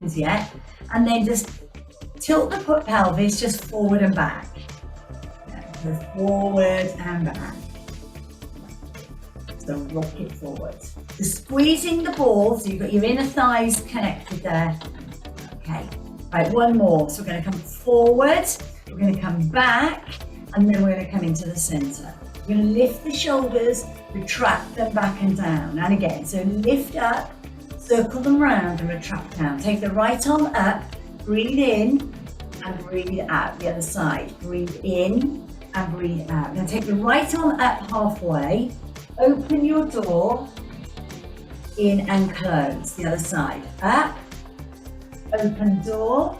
as yet. And then just tilt the pelvis just forward and back. So forward and back. So rock it forward. So squeezing the ball, so you've got your inner thighs connected there. Okay, right, one more. So we're going to come forward, we're going to come back, and then we're going to come into the center. We're going to lift the shoulders, retract them back and down. And again, so lift up, circle them round and retract down. Take the right arm up, breathe in and breathe out. The other side, breathe in and breathe out. Now take the right arm up halfway, open your door, in and close. The other side, up, open door,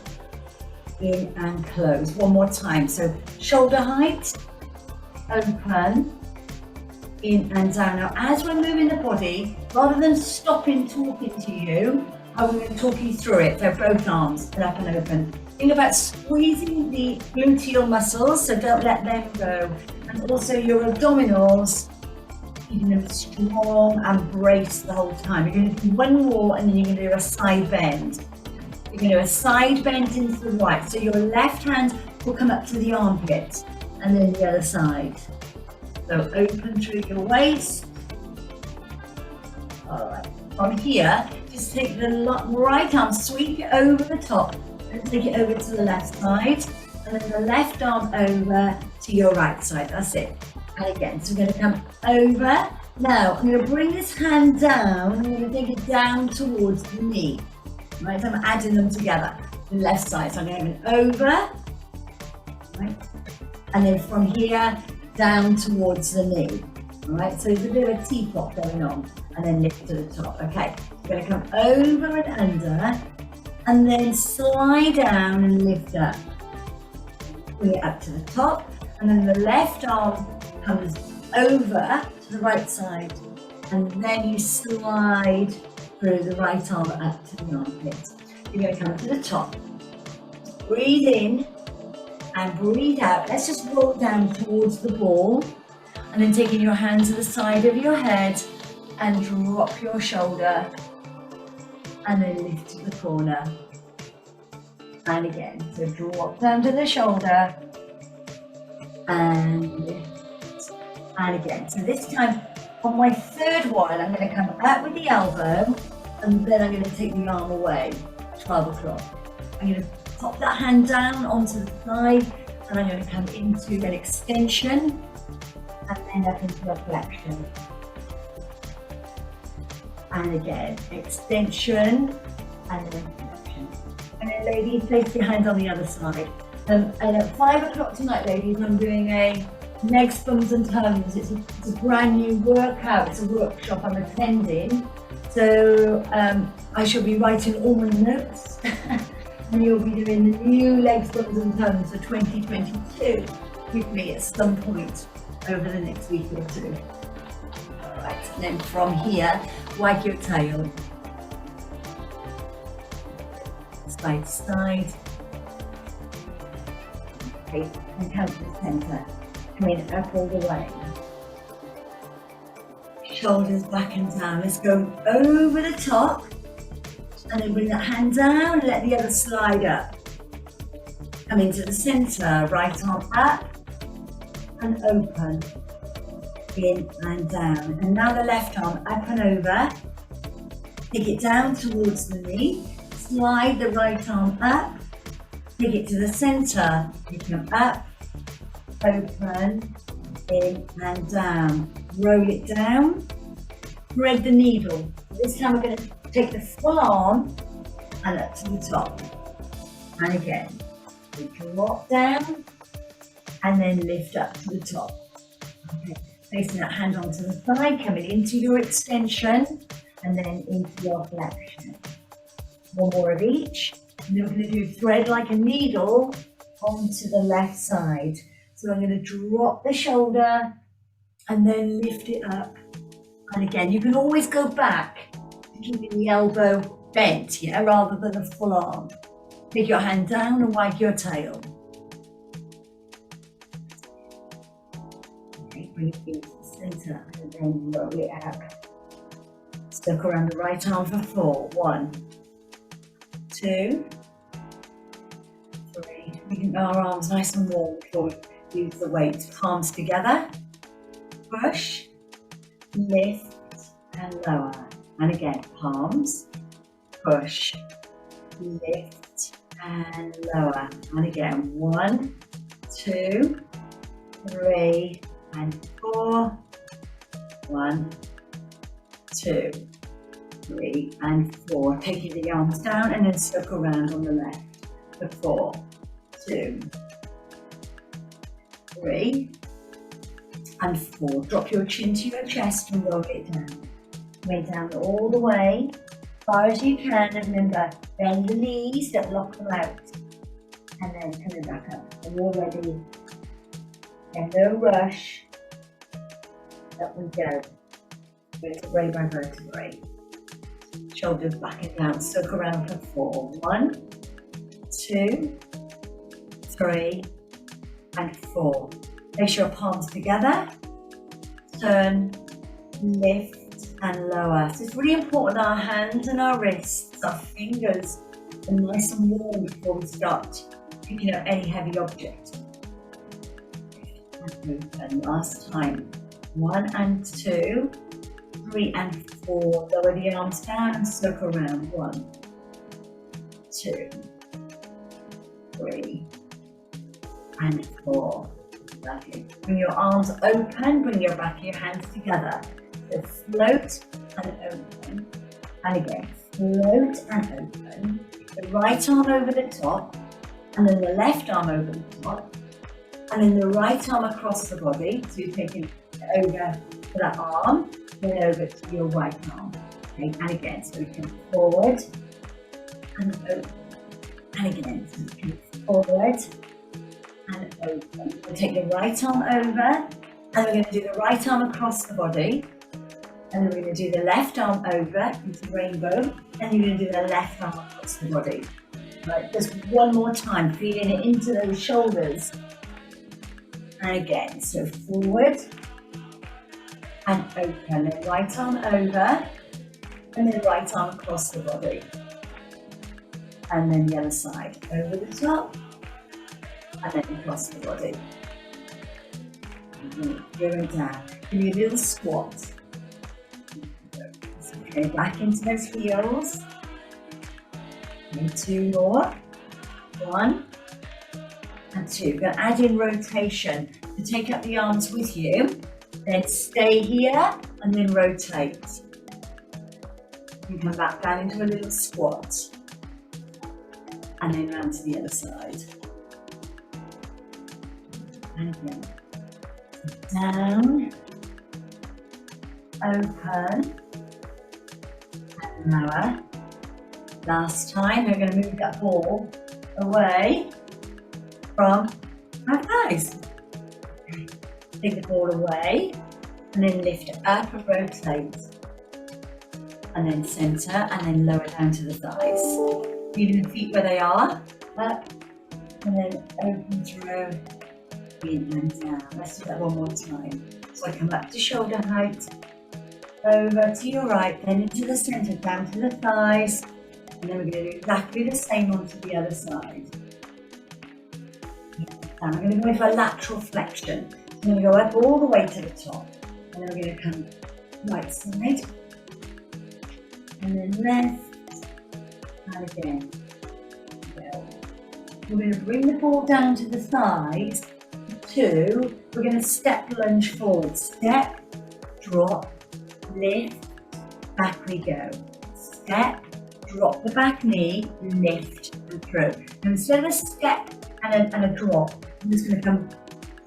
in and close. One more time. So shoulder height, open, in and down. Now as we're moving the body, rather than stopping talking to you, I'm going to talk you through it. So both arms, up and open. Think about squeezing the gluteal muscles, so don't let them go. And also your abdominals, keeping them strong and braced the whole time. You're going to do one more and then you're going to do a side bend. You're going to do a side bend into the right. So your left hand will come up to the armpit and then the other side. So open through your waist. All right. From here, just take the right arm, sweep it over the top and take it over to the left side. And then the left arm over to your right side. That's it. And again, so we're going to come over. Now, I'm going to bring this hand down. I'm going to take it down towards the knee. Right, so I'm adding them together. The left side. So I'm going over. Right. And then from here, down towards the knee. All right, so there's a bit of a teapot going on. And then lift to the top. Okay, we're going to come over and under. And then slide down and lift up. Bring it up to the top. And then the left arm comes over to the right side. And then you slide through the right arm up to the armpit. You're going to come to the top. Breathe in and breathe out. Let's just roll down towards the ball. And then taking your hand to the side of your head and drop your shoulder. And then lift to the corner. And again, so drop down to the shoulder. And lift. And again, so this time on my third one, I'm going to come up with the elbow and then I'm going to take the arm away, 12 o'clock. I'm going to pop that hand down onto the side and I'm going to come into an extension and then up into a flexion. And again, extension and then flexion. And then ladies, place your hand on the other side. And at 5 o'clock tonight, ladies, I'm doing a legs, bums and toes. It's a brand new workout. It's a workshop I'm attending. So I shall be writing all my notes and you'll be doing the new legs, bums and toes for 2022 with me at some point over the next week or two. All right, and then from here, wag your tail. Side to side. Okay, and come to the center. Coming up all the way. Shoulders back and down. Let's go over the top. And then bring that hand down, let the other slide up. Come into the center, right arm up and open. In and down. And now the left arm up and over. Take it down towards the knee. Slide the right arm up. Take it to the center. You come up, open, in and down. Roll it down. Thread the needle. This time we're going to take the full arm and up to the top. And again, we drop down and then lift up to the top. Okay. Placing that hand onto the thigh, coming into your extension and then into your flexion. One more of each. And then we're going to do thread like a needle onto the left side. So I'm going to drop the shoulder and then lift it up. And again, you can always go back to keeping the elbow bent, yeah, rather than a full arm. Take your hand down and wag your tail. Okay, bring it into the center and then roll it out. Circle around the right arm for 4. 1, 2, 3. We can get our arms nice and warm before we use the weights. Palms together, push, lift and lower. And again, palms, push, lift and lower. And again, 1, 2, 3 and 4. 1, 2, 3 and 4. Taking the arms down and then circle around on the left. For 4, 2, 3 and 4. Drop your chin to your chest and roll it down. Way down all the way, as far as you can. And remember, bend the knees, don't lock them out. And then coming back up. And you're ready. And no rush. Up we go. Vertebrae by vertebrae. Shoulders back and down. Circle around for 4. 1, 2, 3 and 4. Place your palms together. Turn, lift and lower. So it's really important our hands and our wrists, our fingers are nice and warm before we start picking up any heavy object. And last time. 1 and 2, 3 and 4. Lower the arms down and circle around. 1, 2, 3 and 4. Lovely. Bring your arms open, bring your back of your hands together. So float and open. And again, float and open. The right arm over the top, and then the left arm over the top, and then the right arm across the body. So you're taking it over to that arm, then over to your right arm. Okay, and again, so we can forward and open. And again, so we can forward and open. We'll take the right arm over, and we're going to do the right arm across the body, and then we're going to do the left arm over into rainbow, and you're going to do the left arm across the body. Right, just one more time, feeling it into those shoulders. And again, so forward and open, then right arm over, and then right arm across the body. And then the other side, over the top, and then across the body. And going down. Give me a little squat. So go back into those heels. And 2 more. 1 and 2. We're going to add in rotation. To take up the arms with you, then stay here and then rotate. You come back down into a little squat. And then round to the other side. And again, down, open, and lower. Last time, we're going to move that ball away from our thighs. Take the ball away, and then lift it up and rotate. And then center, and then lower down to the thighs. Leaving the feet where they are, up, and then open through. In and down. Let's do that one more time. So I come up to shoulder height, over to your right, then into the center, down to the thighs, and then we're going to do exactly the same onto the other side. And we're going to go into a lateral flexion. So I'm going to go up all the way to the top, and then we're going to come right side, and then left, and again. We're going to bring the ball down to the thighs. 2, we're going to step lunge forward. Step, drop, lift, back we go. Step, drop the back knee, lift and through. And instead of a step and a drop, I'm just going to come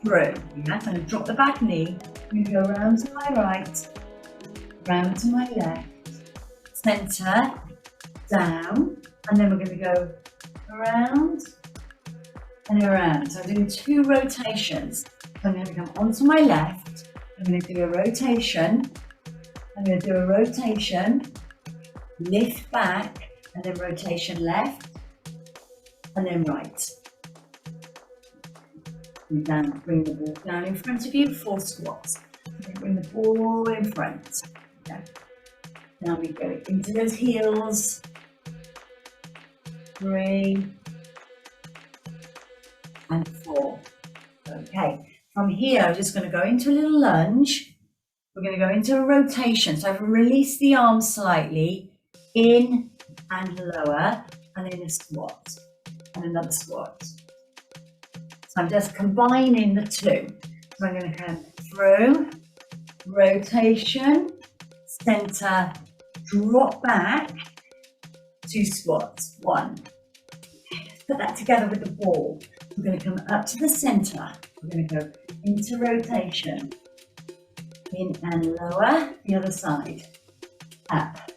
through. Yeah? So I'm going to drop the back knee, I'm going to go around to my right, round to my left, center, down, and then we're going to go around and around. So I'm doing 2 rotations. So I'm going to come onto my left, I'm going to do a rotation, I'm going to do a rotation, lift back, and then rotation left, and then right. And down, bring the ball down in front of you, 4 squats. Bring the ball in front. Okay. Now we go into those heels, 3, and 4. Okay, from here, I'm just going to go into a little lunge. We're going to go into a rotation. So I've released the arms slightly, in and lower, and then a squat, and another squat. So I'm just combining the two. So I'm going to come through, rotation, center, drop back, 2 squats, 1. Let's put that together with the ball. We're going to come up to the center. We're going to go into rotation, in and lower, the other side, up,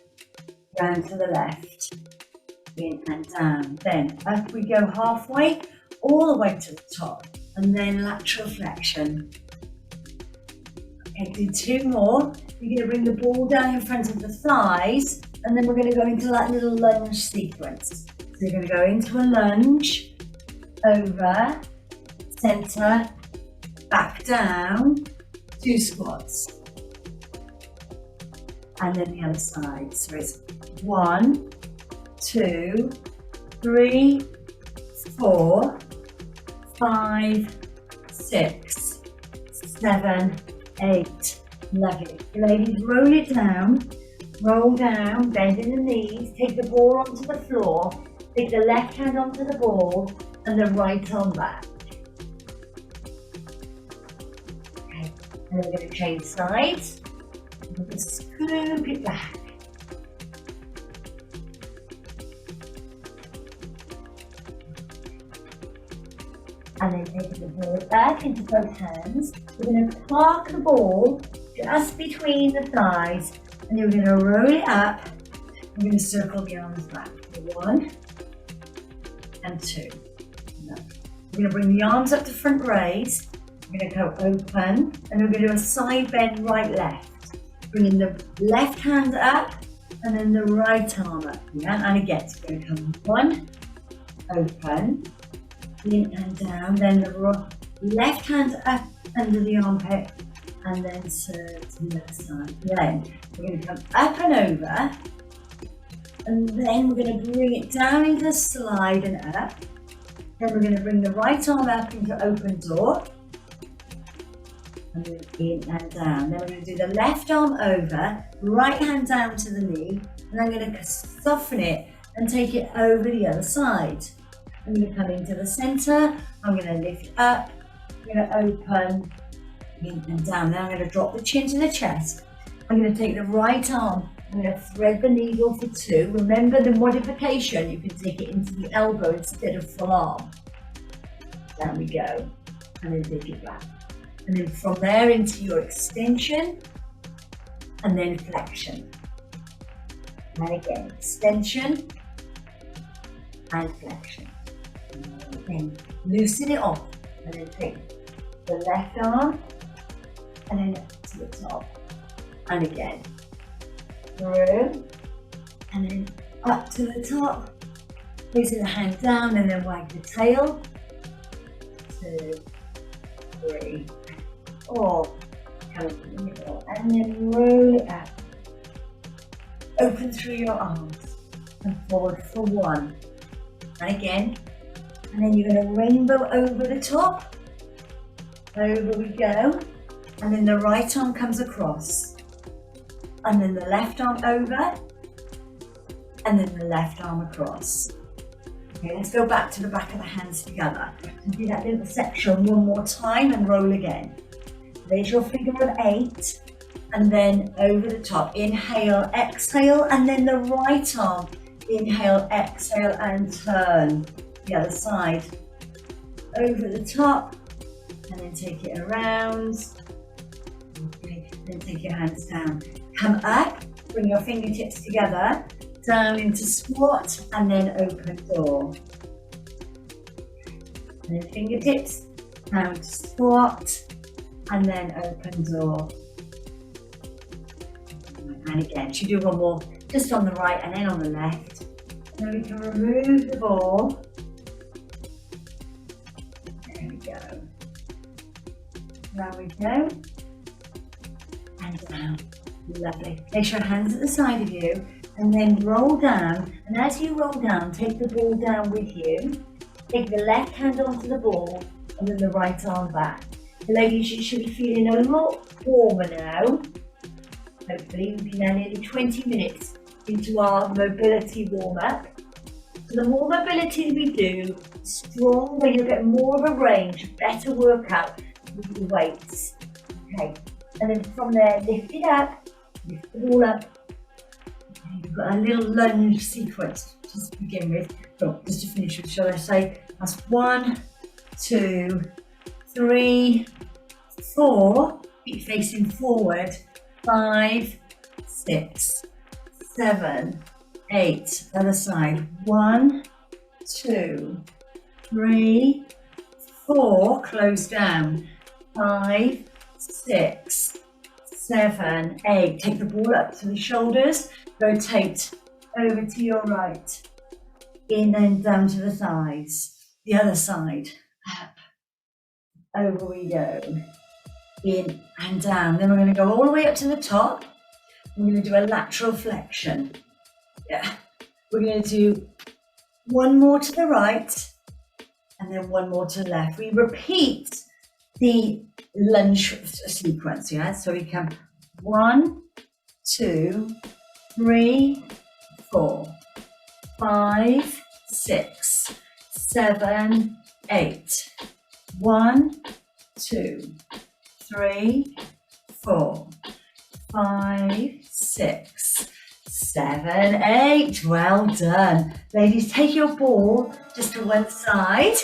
round to the left, in and down. Then up we go halfway, all the way to the top, and then lateral flexion. Okay, do 2 more. You're going to bring the ball down in front of the thighs, and then we're going to go into that little lunge sequence. So you're going to go into a lunge, over, center, back down, 2 squats. And then the other side. So it's 1, 2, 3, 4, 5, 6, 7, 8. Lovely. Ladies, roll it down. Roll down, bending the knees. Take the ball onto the floor. Take the left hand onto the ball and the right arm back. Okay. And then we're going to change sides. We're going to scoop it back. And then taking the ball back into both hands. We're going to park the ball just between the thighs, and then we're going to roll it up. We're going to circle the arms back. 1 and 2. We're going to bring the arms up to front raise. We're going to go open, and we're going to do a side bend right left. Bringing the left hand up, and then the right arm up. Yeah, and again, so we're going to come 1, open, in and down, then the left hand up under the armpit, and then serve to the other side. Then we're going to come up and over, and then we're going to bring it down into the slide and up. Then we're going to bring the right arm up into open door, and then in and down. Then we're going to do the left arm over, right hand down to the knee, and I'm going to soften it and take it over the other side. I'm going to come into the center, I'm going to lift up, I'm going to open, in and down. Then I'm going to drop the chin to the chest. I'm going to take the right arm, I'm going to thread the needle for 2. Remember the modification, you can take it into the elbow instead of full arm. Down we go, and then take it back. And then from there into your extension, and then flexion. And again, extension, and flexion. And then loosen it off, and then take the left arm, and then to the top, and again, through, and then up to the top, placing the hand down, and then wag the tail, 2, 3, 4, come to the middle, and then roll it up, open through your arms, and forward for 1, and again, and then you're going to rainbow over the top, over we go, and then the right arm comes across, and then the left arm over, and then the left arm across. Okay, let's go back to the back of the hands together, and do that little section one more time, and roll again. There's your figure of 8, and then over the top, inhale, exhale, and then the right arm, inhale, exhale, and turn. The other side, over the top, and then take it around. Okay, then take your hands down. Come up, bring your fingertips together, down into squat, and then open door. And then fingertips, down to squat, and then open door. And again, should do one more, just on the right and then on the left. Then we can remove the ball. There we go. There we go. And down. Lovely. Place your hands at the side of you. and then roll down. And as you roll down, take the ball down with you. Take the left hand onto the ball and then the right arm back. The ladies, you should be feeling a lot warmer now. Hopefully, we've been now nearly 20 minutes into our mobility warm-up. So the more mobility we do, the stronger you'll get more of a range, better workout with the weights. Okay, and then from there, lift it up, lift the ball up. Okay, you've got a little lunge sequence just to begin with. So just to finish with, shall I say, that's 1, 2, 3, 4, feet facing forward, 5, 6, 7, 8, other side, 1, 2, 3, 4, close down, 5, 6, 7, 8, take the ball up to the shoulders, rotate over to your right, in and down to the thighs, the other side, up, over we go, in and down, then we're going to go all the way up to the top. We're going to do a lateral flexion. Yeah, we're going to do one more to the right and then one more to the left. We repeat the lunge sequence, yeah? So we come 1, 2, 3, 4, 5, 6, 7, 8. 1, 2, 3, 4, 5, 6, 7, 8. Well done. Ladies, take your ball just to one side.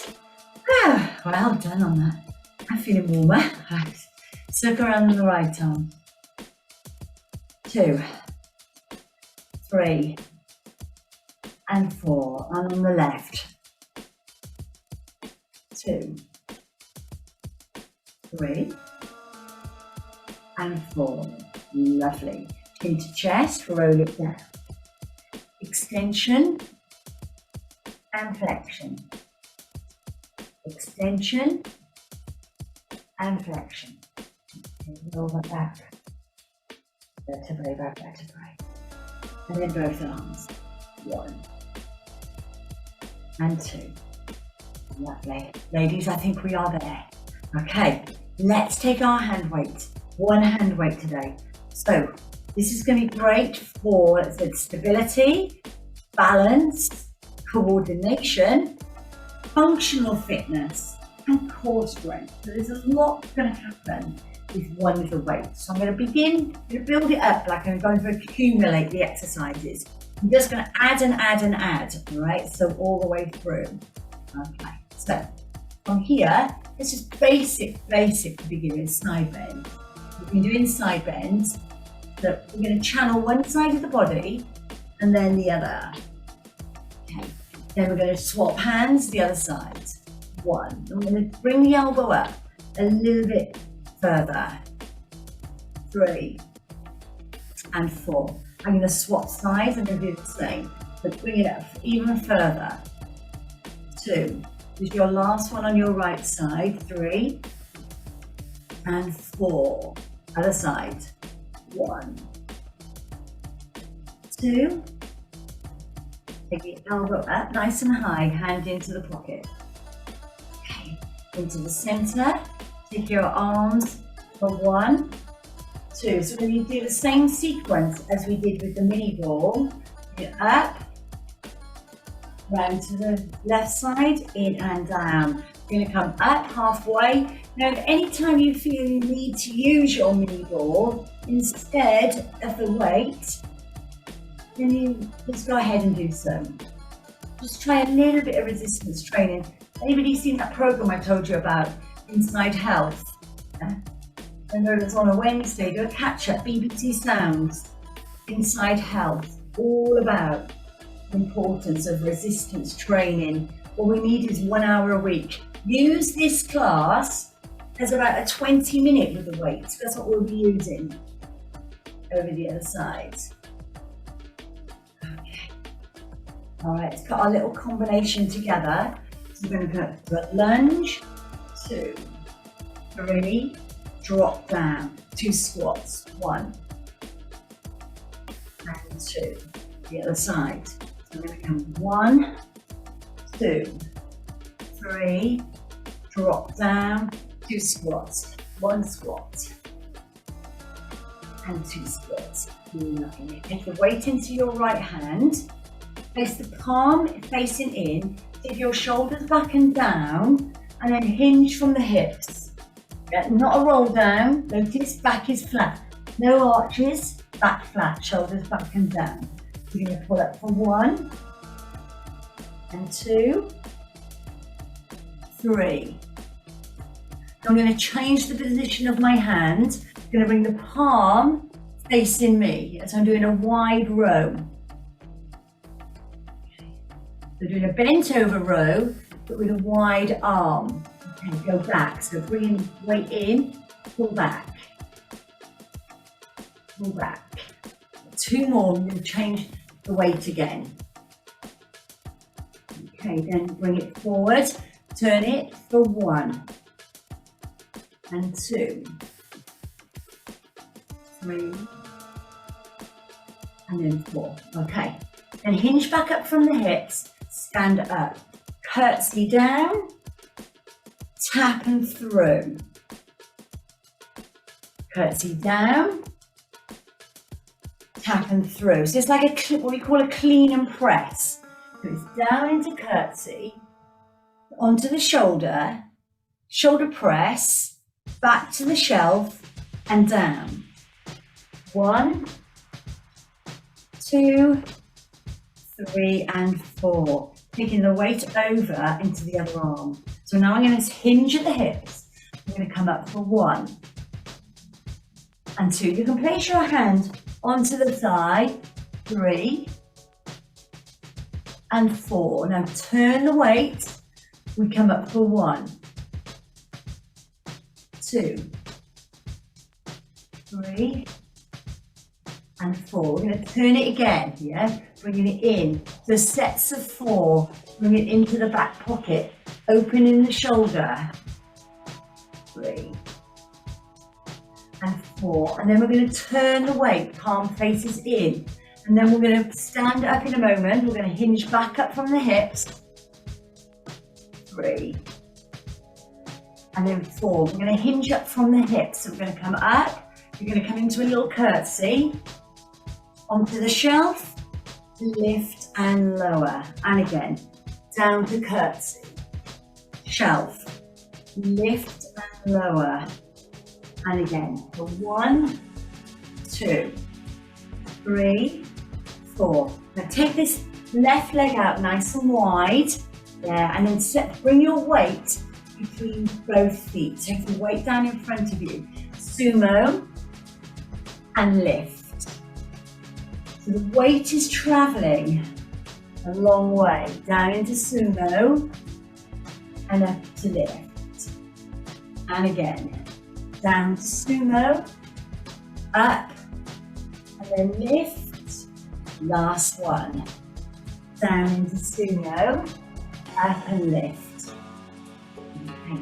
Well done on that. I'm feeling warmer. Right. Circle around on the right arm. 2, 3, and 4. And on the left. 2, 3, and 4. Lovely. Into chest, roll it down. Extension and flexion. Extension and flexion. Roll that back. Vertebrae by vertebrae. And then both arms. 1 and 2. Lovely. Ladies, I think we are there. Okay, let's take our hand weight. One hand weight today. So this is going to be great for stability, balance, coordination, functional fitness, and core strength. So there's a lot going to happen with one little weight. So I'm going to begin to build it up like I'm going to accumulate the exercises. I'm just going to add and add and add, all right? So all the way through. Okay, so from here, it's just basic to begin with, side bend. We've been doing side bends. So we're going to channel one side of the body and then the other. Okay. Then we're going to swap hands the other side. 1. I'm going to bring the elbow up a little bit further. 3 and 4. I'm going to swap sides. I'm going to do the same, but bring it up even further. 2. This is your last one on your right side. 3 and 4. Other side. 1, 2. Take the elbow up nice and high, hand into the pocket. Okay, into the center. Take your arms for 1, 2. So we're going to do the same sequence as we did with the mini ball. Get up, round to the left side, in and down. You're going to come up halfway. Now, anytime you feel you need to use your mini ball instead of the weight, then you just go ahead and do so. Just try a little bit of resistance training. Anybody seen that program I told you about, Inside Health? I know it's on a Wednesday. Do a catch-up, BBC Sounds, Inside Health, all about the importance of resistance training. All we need is 1 hour a week. Use this class as about a 20-minute with the weights. That's what we'll be using over the other side. Okay. All right, let's put our little combination together. So we're going to put lunge, 2, 3, drop down, 2 squats, 1 and 2. the other side. So I'm going to come 1, 2, 3, drop down, 2 squats, 1 squat, and 2 squats. Lovely. Take the weight into your right hand, place the palm facing in, take your shoulders back and down, and then hinge from the hips. Not a roll down, notice back is flat. No arches, back flat, shoulders back and down. You're going to pull up for 1, and 2, 3. I'm going to change the position of my hand. I'm going to bring the palm facing me. So I'm doing a wide row. So doing a bent over row, but with a wide arm. Okay, go back. So bring weight in, pull back. Pull back. 2 more, I'm going to change the weight again. Okay, then bring it forward, turn it for 1, and 2, 3, and then 4. Okay, then hinge back up from the hips, stand up, curtsy down, tap and through. Curtsy down, tap and through. So it's like what we call a clean and press. So it's down into curtsy, onto the shoulder, shoulder press, back to the shelf and down. 1, 2, 3 and 4. Taking the weight over into the other arm. So now I'm going to hinge at the hips. I'm going to come up for 1 and 2. You can place your hand onto the thigh. 3 and 4. Now turn the weight. We come up for 1, 2, 3 and 4. We're going to turn it again, yeah? Bringing it in. So sets of 4. Bring it into the back pocket. Opening the shoulder. 3 and 4. And then we're going to turn the weight. Palm faces in. And then we're going to stand up in a moment. We're going to hinge back up from the hips. 3 and then 4. We're going to hinge up from the hips. So we're going to come up. You're going to come into a little curtsy. Onto the shelf. Lift and lower. And again, down to curtsy. Shelf. Lift and lower. And again, for 1, 2, 3, 4. Now take this left leg out nice and wide. Yeah, and then bring your weight between both feet. Take the weight down in front of you. Sumo and lift. So the weight is traveling a long way down into sumo and up to lift. And again, down to sumo, up, and then lift. Last one. Down into sumo, up and lift. Okay.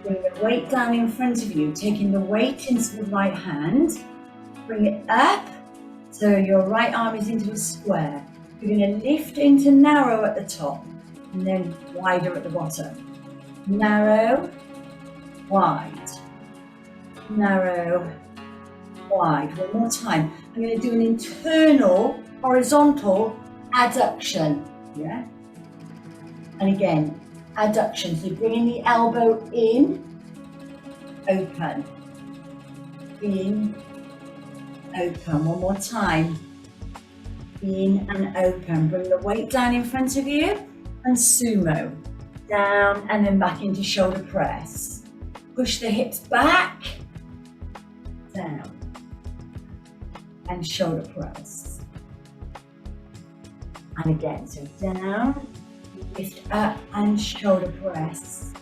Bring the weight down in front of you, taking the weight into the right hand. Bring it up, so your right arm is into a square. You're going to lift into narrow at the top, and then wider at the bottom. Narrow, wide. Narrow, wide. One more time. I'm going to do an internal horizontal adduction. Yeah? And again, adduction. So bringing the elbow in, open. In, open. One more time. In and open. Bring the weight down in front of you and sumo. Down and then back into shoulder press. Push the hips back. Down. And shoulder press. And again, so down, lift up and shoulder press.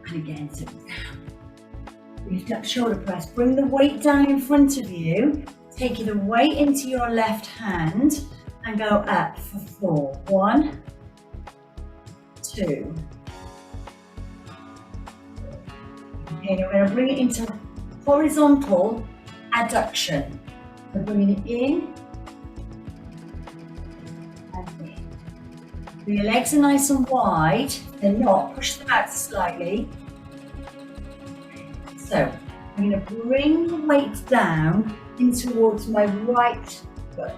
And again, so down. Lift up, shoulder press. Bring the weight down in front of you. Take the weight into your left hand and go up for 4. 1, 2. Okay, now we're going to bring it into horizontal adduction. So bringing it in So your legs are nice and wide. They're not. Push them out slightly. So I'm going to bring the weight down in towards my right foot.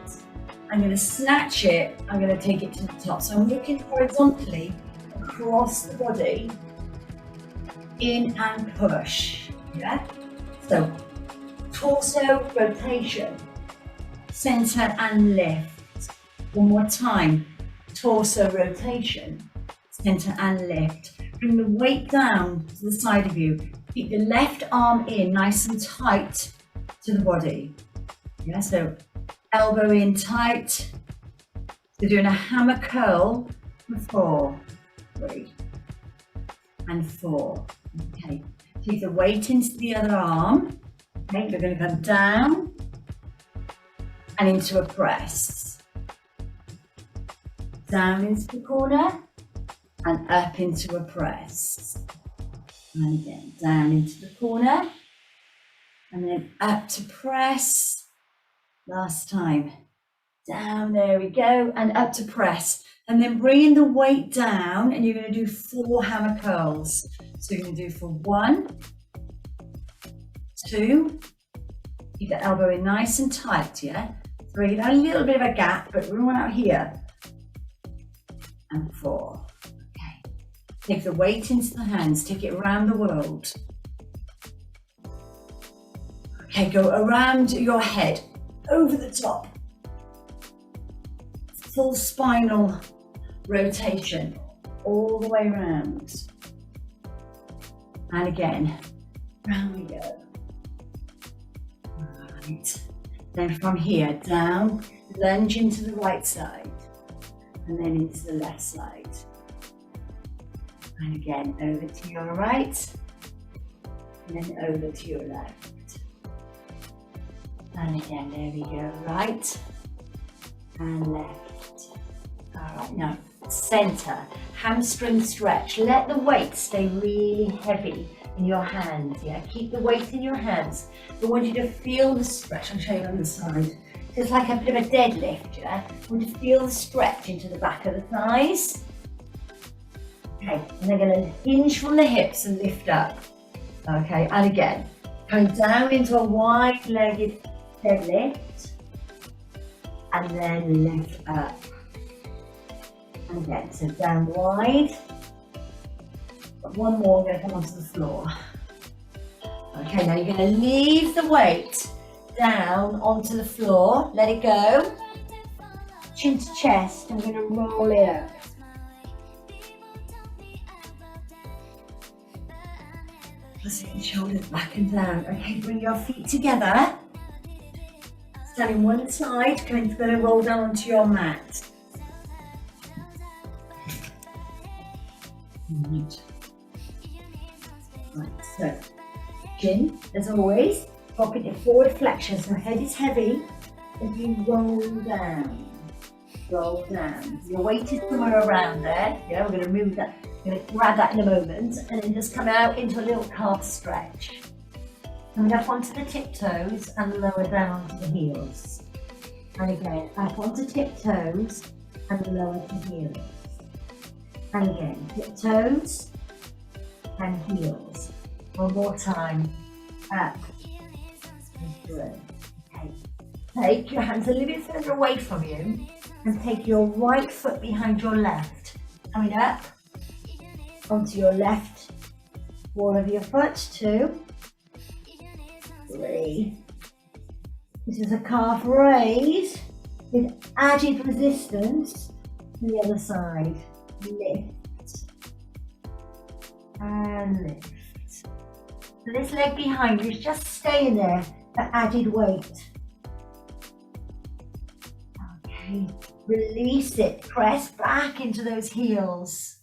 I'm going to snatch it. I'm going to take it to the top. So I'm walking horizontally across the body, in and push. Yeah. So torso rotation, center and lift. One more time. Torso rotation, center and lift. Bring the weight down to the side of you. Keep the left arm in nice and tight to the body. Yeah, so elbow in tight. We're doing a hammer curl for 4, 3, and 4. Okay, take the weight into the other arm. Okay, you're going to come down and into a press. Down into the corner and up into a press. And again, down into the corner and then up to press. Last time. Down, there we go, and up to press. And then bringing the weight down, and you're going to do 4 hammer curls. So you're going to do for 1, 2, keep the elbow in nice and tight, yeah? 3, a little bit of a gap, but we're out here. And 4. Okay. Take the weight into the hands, take it around the world. Okay, go around your head, over the top. Full spinal rotation, all the way around. And again, round we go. Right. Then from here, down, lunge into the right side. And then into the left side. And again, over to your right. And then over to your left. And again, there we go, right and left. All right, now center, hamstring stretch. Let the weight stay really heavy in your hands, yeah? Keep the weight in your hands. I want you to feel the stretch. I'll show you on the side. So it's like a bit of a deadlift, yeah? I want you to feel the stretch into the back of the thighs. Okay, and they're gonna hinge from the hips and lift up. Okay, and again, coming down into a wide-legged deadlift, and then lift up. And again, so down wide. But one more, we're going to come onto the floor. Okay, now you're going to leave the weight down onto the floor, let it go. Chin to chest, and we're going to roll it up. Pressing the shoulders back and down. Okay, bring your feet together. Standing one side, going to roll down onto your mat. Right, so chin, as always, popping it forward flexion, so head is heavy as you roll down. Roll down. Your weight is somewhere around there. Yeah, we're going to move that. We're going to grab that in a moment, and then just come out into a little calf stretch. Coming up onto the tiptoes and lower down to the heels. And again, up onto tiptoes and lower to heels. And again, tiptoes and heels. One more time. Up and through. Okay. Take your hands a little bit further away from you and take your right foot behind your left. Coming up onto your left wall of your foot. 2, 3. This is a calf raise with added resistance to the other side. Lift and lift. So this leg behind you is just staying there for added weight. Okay, release it. Press back into those heels.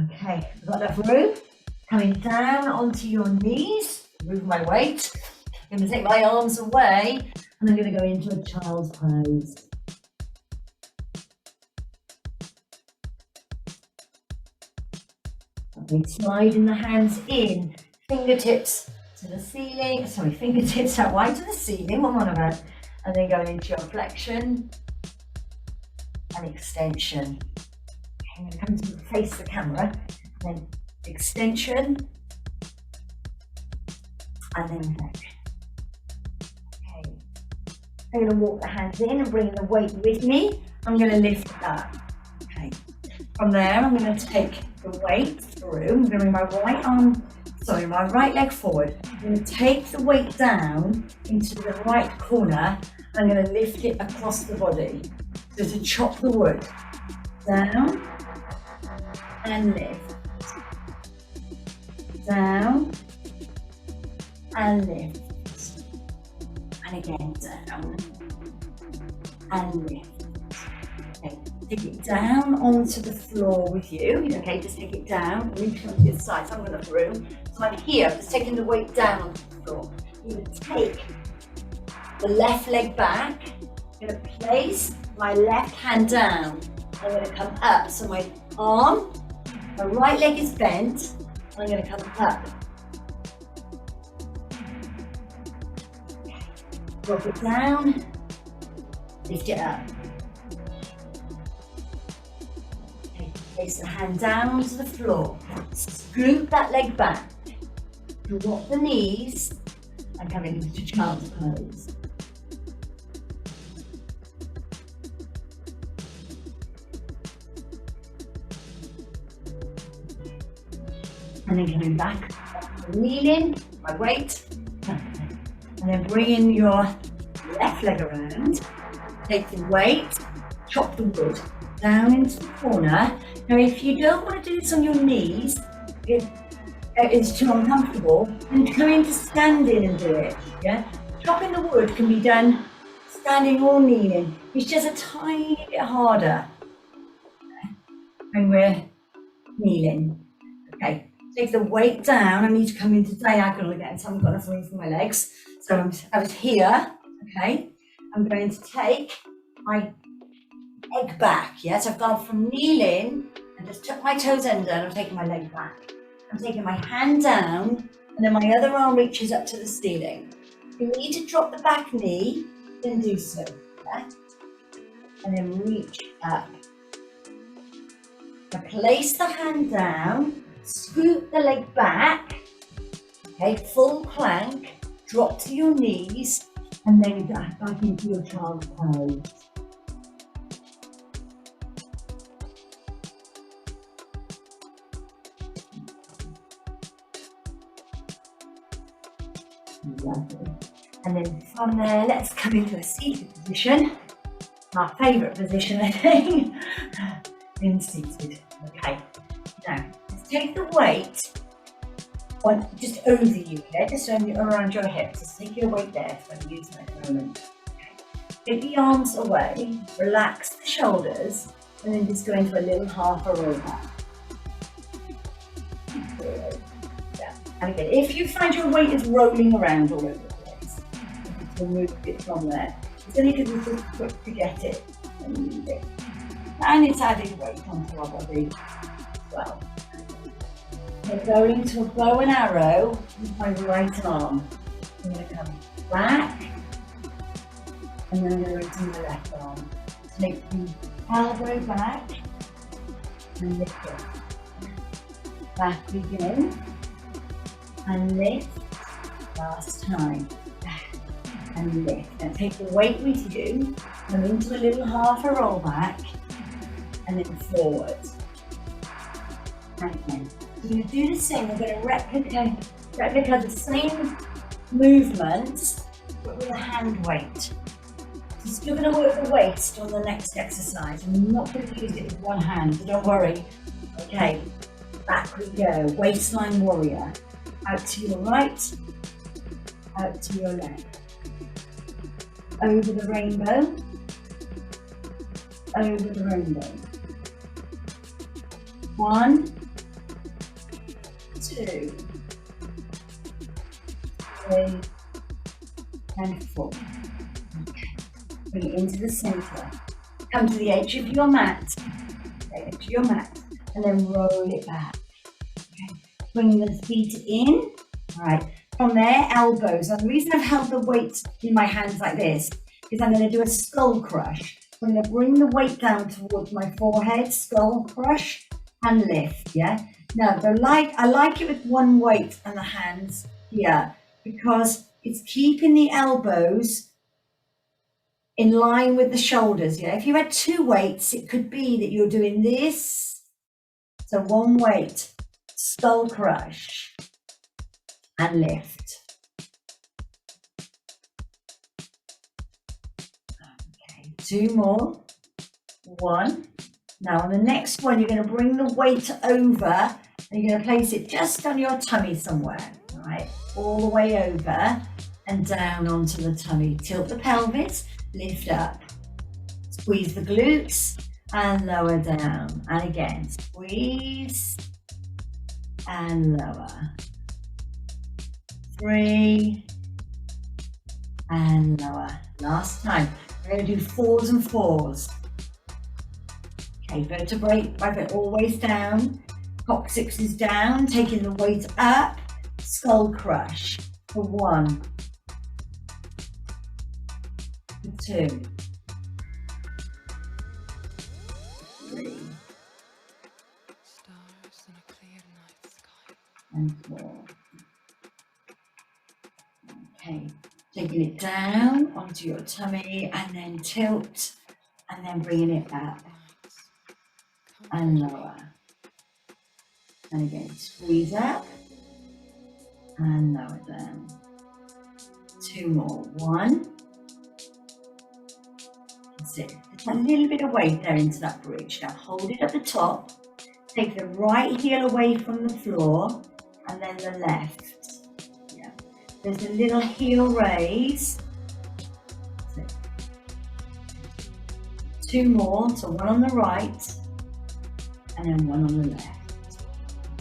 Okay, we've got enough room. Coming down onto your knees. Move my weight. I'm going to take my arms away and I'm going to go into a child's pose. Okay, sliding the hands in, fingertips to the ceiling. Sorry, fingertips out wide to the ceiling. What am I on about? And then going into your flexion. And and extension. Okay, I'm going to come to face the camera, then extension, and then flexion. Okay, I'm going to walk the hands in and bring the weight with me. I'm going to lift that. Okay, from there I'm going to take the weight through. I'm going to bring my right leg forward. I'm going to take the weight down into the right corner. I'm going to lift it across the body. So to chop the wood down and lift, down and lift, and again down and lift. Okay, take it down onto the floor with you. Okay, just take it down. Reach on to the side. So I'm going to through. So I'm here, just taking the weight down onto the floor. You're going to take the left leg back. I'm going to place my left hand down. I'm going to come up. So my arm, my right leg is bent. And I'm going to come up. Drop it down. Lift it up. Okay, place the hand down onto the floor. Scoop that leg back. Drop the knees and come into child's pose. And then coming back, kneeling, my weight, and then bringing your left leg around, take the weight, chop the wood down into the corner. Now if you don't want to do this on your knees, if it's too uncomfortable, then come into standing and do it, yeah? Chopping the wood can be done standing or kneeling. It's just a tiny bit harder when we're kneeling, okay? Take the weight down. I need to come into diagonal again, so I haven't got enough room for my legs. So I was here, okay? I'm going to take my leg back, yes? I've gone from kneeling and just tuck my toes under and I'm taking my leg back. I'm taking my hand down and then my other arm reaches up to the ceiling. If you need to drop the back knee, then do so, yeah? And then reach up. Now place the hand down. Scoop the leg back, okay, full plank, drop to your knees, and then back into your child's pose. Lovely. And then from there, let's come into a seated position. My favourite position, I think, in seated. Okay, now, take the weight on just over you, okay? Just around your hips. Just take your weight there for the use at the moment. Okay. Take the arms away, relax the shoulders, and then just go into a little half a roll back. Yeah. And again, if you find your weight is rolling around all over the place, you can move it from there. It's only because it's just quick to get it and move it. And it's adding weight onto our body as well. We're going to a bow and arrow with my right arm. I'm going to come back, and then I'm going to go to my left arm. Take the elbow back, and lift it. Back again, and lift. Last time. Back, and lift. Now take the weight with you, come into a little half a roll back, and then forward. And then. We're going to do the same. We're going to replicate the same movements, but with a hand weight. So still going to work the waist on the next exercise. I'm not going to use it with one hand, so don't worry. Okay, back we go. Waistline warrior. Out to your right, out to your left. Over the rainbow, over the rainbow. 1, 2, 3, and 4. Okay. Bring it into the center. Come to the edge of your mat. And then roll it back. Okay. Bring the feet in. All right. From there, elbows. Now the reason I've held the weight in my hands like this is I'm going to do a skull crush. I'm going to bring the weight down towards my forehead, skull crush, and lift, yeah? Now, I like it with one weight and the hands here because it's keeping the elbows in line with the shoulders, yeah? If you had two weights, it could be that you're doing this. So one weight, skull crush, and lift. Okay, two more. One. Now on the next one, you're going to bring the weight over and you're going to place it just on your tummy somewhere, right? All the way over and down onto the tummy. Tilt the pelvis, lift up. Squeeze the glutes and lower down. And again, squeeze and lower. 3 and lower. Last time. We're going to do 4s and 4s. Okay, vertebrae by foot always down. Coccyx is down, taking the weight up. Skull crush for 1, for 2, 3, and 4. Okay, taking it down onto your tummy and then tilt and then bringing it up and lower. And again, squeeze up and lower down. 2 more. 1. That's it. Just a little bit of weight there into that bridge. Now hold it at the top. Take the right heel away from the floor and then the left. Yeah. There's a little heel raise. That's it. 2 more. So 1 on the right and then 1 on the left.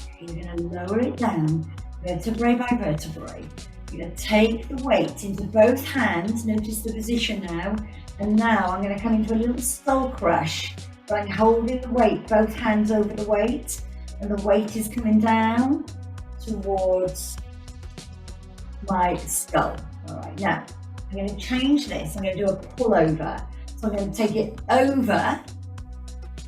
Okay, you're going to lower it down vertebrae by vertebrae. You're going to take the weight into both hands. Notice the position now. And now I'm going to come into a little skull crush. So I'm holding the weight, both hands over the weight. And the weight is coming down towards my skull. All right, now I'm going to change this. I'm going to do a pullover. So I'm going to take it over.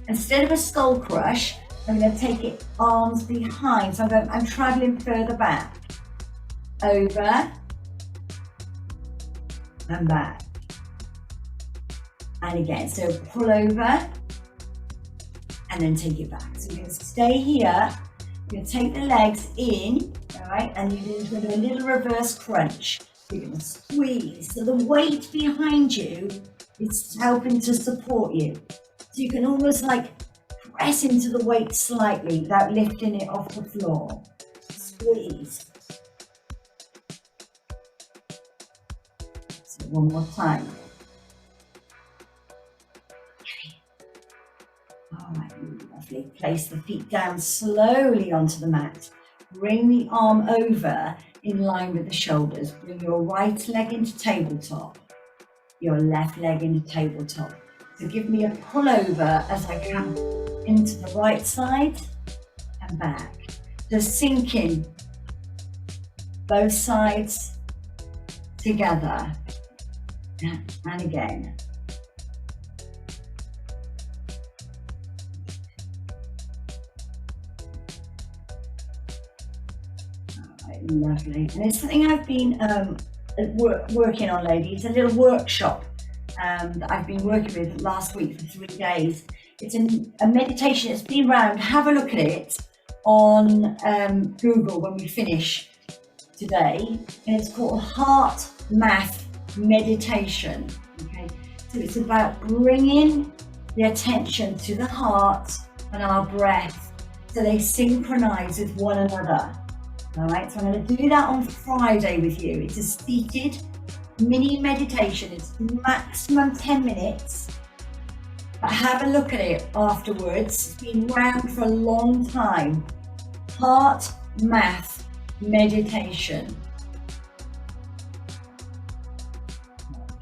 Instead of a skull crush, I'm going to take it arms behind. So I'm traveling further back. Over and back. And again, so pull over and then take it back. So you're going to stay here. You're going to take the legs in, all right, and you're going to do a little reverse crunch. You're going to squeeze. So the weight behind you is helping to support you. So you can almost like press into the weight slightly without lifting it off the floor. Squeeze. So one more time. All right, lovely. Place the feet down slowly onto the mat. Bring the arm over in line with the shoulders. Bring your right leg into tabletop. Your left leg into tabletop. So give me a pull over as I come into the right side and back. Just sink in both sides together. And again. Lovely. And it's something I've been working on, ladies. A little workshop that I've been working with last week for 3 days. It's a meditation. It's been around. Have a look at it on Google when we finish today. And it's called Heart Math Meditation. Okay, so it's about bringing the attention to the heart and our breath so they synchronize with one another. All right, so I'm going to do that on Friday with you. It's a seated mini meditation. It's maximum 10 minutes. But have a look at it afterwards. It's been around for a long time. Heart Math Meditation.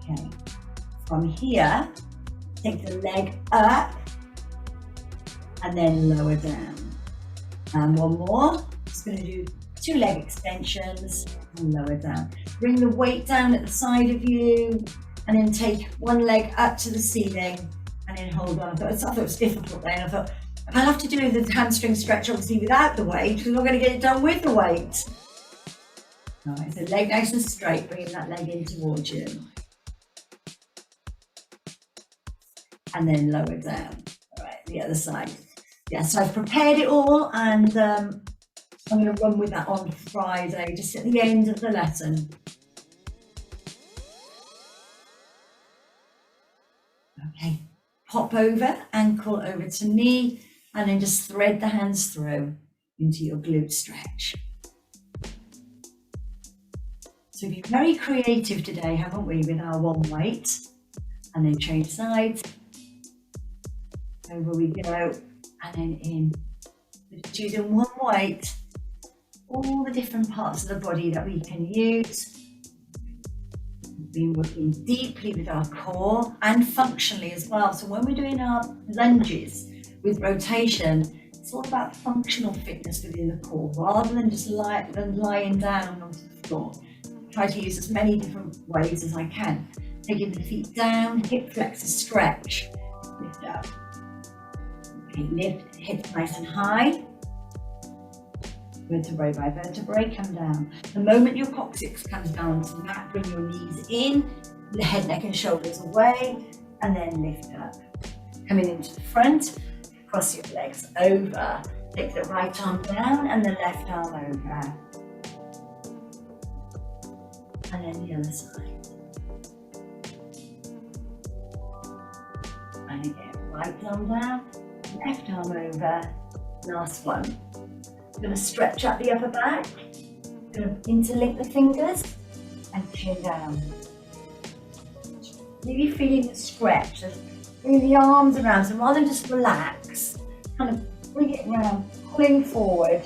Okay, from here, take the leg up and then lower down. And one more. Just going to do 2 leg extensions and lower down. Bring the weight down at the side of you and then take one leg up to the ceiling and then hold on. I thought it was difficult then. I thought, I'll have to do the hamstring stretch obviously without the weight because we're not going to get it done with the weight. All right, so leg nice and straight, bringing that leg in towards you. And then lower down. All right, the other side. Yeah, so I've prepared it all, and I'm going to run with that on Friday, just at the end of the lesson. Okay, pop over, ankle over to knee, and then just thread the hands through into your glute stretch. So we've been very creative today, haven't we, with our one weight? And then change sides. Over we go, and then in. We're just using one weight, all the different parts of the body that we can use. We've been working deeply with our core and functionally as well. So when we're doing our lunges with rotation, it's all about functional fitness within the core, rather than just lying down on the floor. Try to use as many different ways as I can. Taking the feet down, hip flexor stretch, lift up. Okay, lift, hips nice and high. Vertebrae by vertebrae, come down. The moment your coccyx comes down to the mat, bring your knees in, the head, neck and shoulders away, and then lift up. Coming into the front, cross your legs over. Take the right arm down and the left arm over. And then the other side. And again, right arm down, left arm over. Last one. I'm going to stretch out the upper back. I'm going to interlink the fingers and chin down. Really feeling the stretch. Just bring the arms around. So rather than just relax, kind of bring it around, pulling forward.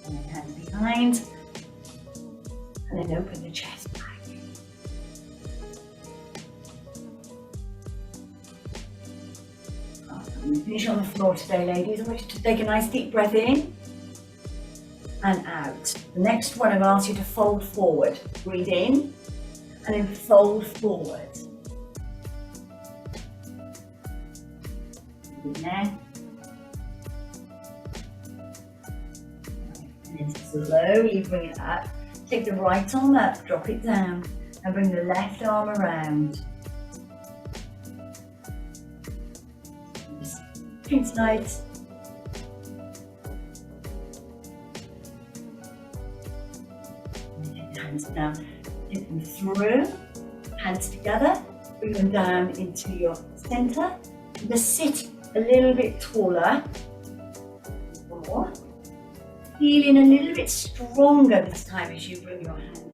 And then hands behind. And then open the chest back. We finish on the floor today, ladies. I want you to take a nice deep breath in and out. The next one, I've asked you to fold forward. Breathe in and then fold forward. Breathe in there. And then slowly bring it up. Take the right arm up, drop it down, and bring the left arm around. Inside. Take the hands down, take them through, hands together, bring them down into your center. Just sit a little bit taller. More. Feeling a little bit stronger this time as you bring your hands